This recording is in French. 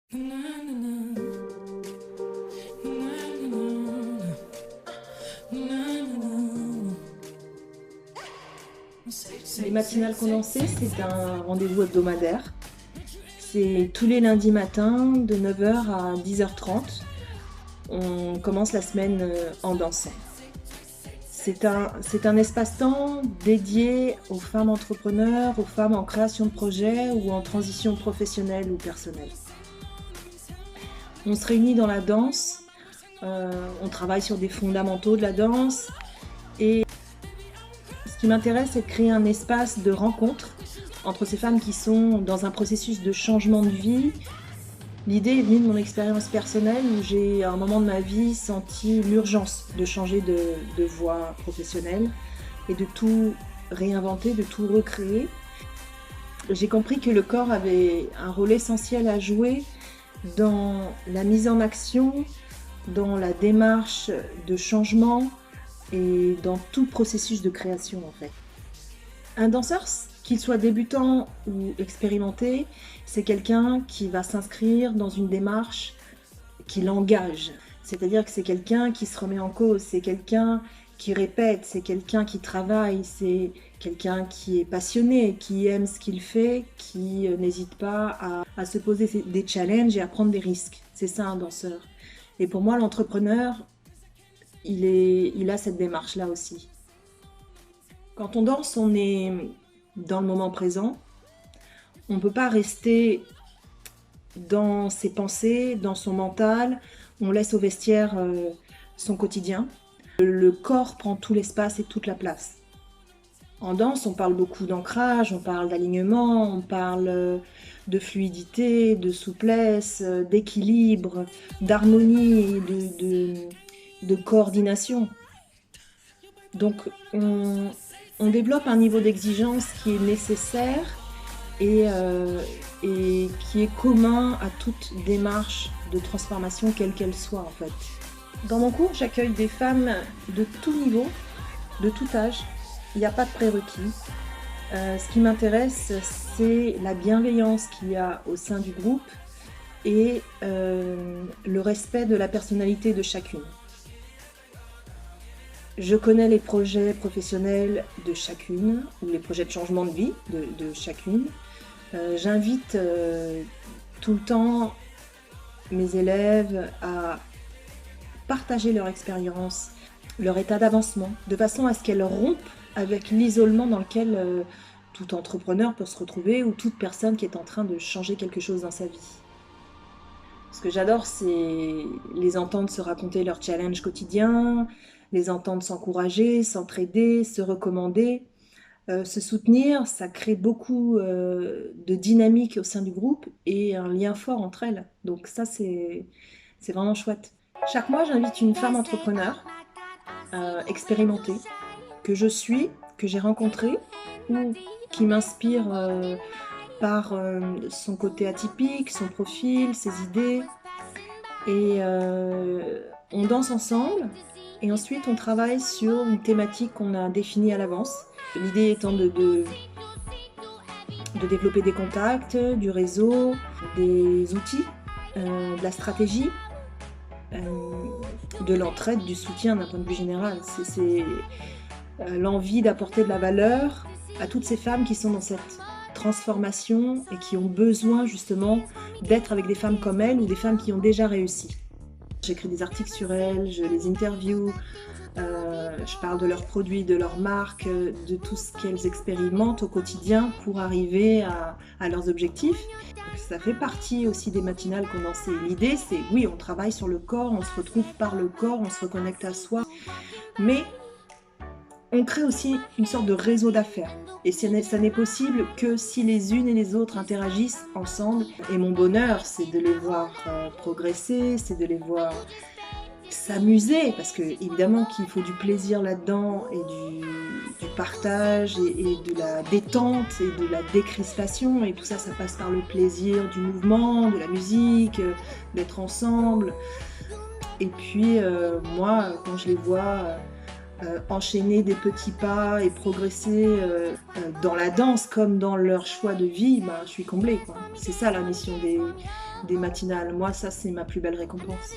Les matinales condensées, c'est un rendez-vous hebdomadaire. C'est tous les lundis matins de 9h à 10h30. On commence la semaine en dansant. C'est un espace-temps dédié aux femmes entrepreneurs, aux femmes en création de projets ou en transition professionnelle ou personnelle. On se réunit dans la danse, on travaille sur des fondamentaux de la danse et ce qui m'intéresse, c'est de créer un espace de rencontre entre ces femmes qui sont dans un processus de changement de vie. L'idée est venue de mon expérience personnelle où j'ai, à un moment de ma vie, senti l'urgence de changer de voie professionnelle et de tout réinventer, de tout recréer. J'ai compris que le corps avait un rôle essentiel à jouer dans la mise en action, dans la démarche de changement et dans tout processus de création en fait. Un danseur, qu'il soit débutant ou expérimenté, c'est quelqu'un qui va s'inscrire dans une démarche qui l'engage. C'est-à-dire que c'est quelqu'un qui se remet en cause, c'est quelqu'un qui répète, c'est quelqu'un qui travaille, c'est quelqu'un qui est passionné, qui aime ce qu'il fait, qui n'hésite pas à se poser des challenges et à prendre des risques. C'est ça un danseur. Et pour moi, l'entrepreneur, il a cette démarche-là aussi. Quand on danse, on est dans le moment présent. On ne peut pas rester dans ses pensées, dans son mental. On laisse au vestiaire son quotidien. Le corps prend tout l'espace et toute la place. En danse, on parle beaucoup d'ancrage, on parle d'alignement, on parle de fluidité, de souplesse, d'équilibre, d'harmonie, de coordination. Donc on développe un niveau d'exigence qui est nécessaire et qui est commun à toute démarche de transformation, quelle qu'elle soit en fait. Dans mon cours, j'accueille des femmes de tout niveau, de tout âge. Il n'y a pas de prérequis. Ce qui m'intéresse, c'est la bienveillance qu'il y a au sein du groupe et le respect de la personnalité de chacune. Je connais les projets professionnels de chacune, ou les projets de changement de vie de chacune. J'invite tout le temps mes élèves à partager leur expérience, leur état d'avancement, de façon à ce qu'elles rompent avec l'isolement dans lequel tout entrepreneur peut se retrouver ou toute personne qui est en train de changer quelque chose dans sa vie. Ce que j'adore, c'est les entendre se raconter leurs challenges quotidiens, les entendre s'encourager, s'entraider, se recommander, se soutenir. Ça crée beaucoup de dynamique au sein du groupe et un lien fort entre elles. Donc ça, c'est vraiment chouette. Chaque mois, j'invite une femme entrepreneur expérimentée que je suis, que j'ai rencontrée ou qui m'inspire par son côté atypique, son profil, ses idées. Et on danse ensemble et ensuite on travaille sur une thématique qu'on a définie à l'avance. L'idée étant de développer des contacts, du réseau, des outils, de la stratégie, de l'entraide, du soutien d'un point de vue général. C'est l'envie d'apporter de la valeur à toutes ces femmes qui sont dans cette transformation et qui ont besoin justement d'être avec des femmes comme elles ou des femmes qui ont déjà réussi. J'écris des articles sur elles, je les interviewe, je parle de leurs produits, de leurs marques, de tout ce qu'elles expérimentent au quotidien pour arriver à leurs objectifs. Ça fait partie aussi des matinales condensées. L'idée, c'est oui, on travaille sur le corps, on se retrouve par le corps, on se reconnecte à soi, mais on crée aussi une sorte de réseau d'affaires. Et ça n'est possible que si les unes et les autres interagissent ensemble. Et mon bonheur, c'est de les voir progresser, c'est de les voir s'amuser, parce que évidemment qu'il faut du plaisir là-dedans et du partage et de la détente et de la décrispation. Et tout ça, ça passe par le plaisir du mouvement, de la musique, d'être ensemble. Et puis moi, quand je les vois enchaîner des petits pas et progresser, dans la danse comme dans leur choix de vie, bah, je suis comblée, quoi. C'est ça la mission des matinales. Moi, ça, c'est ma plus belle récompense.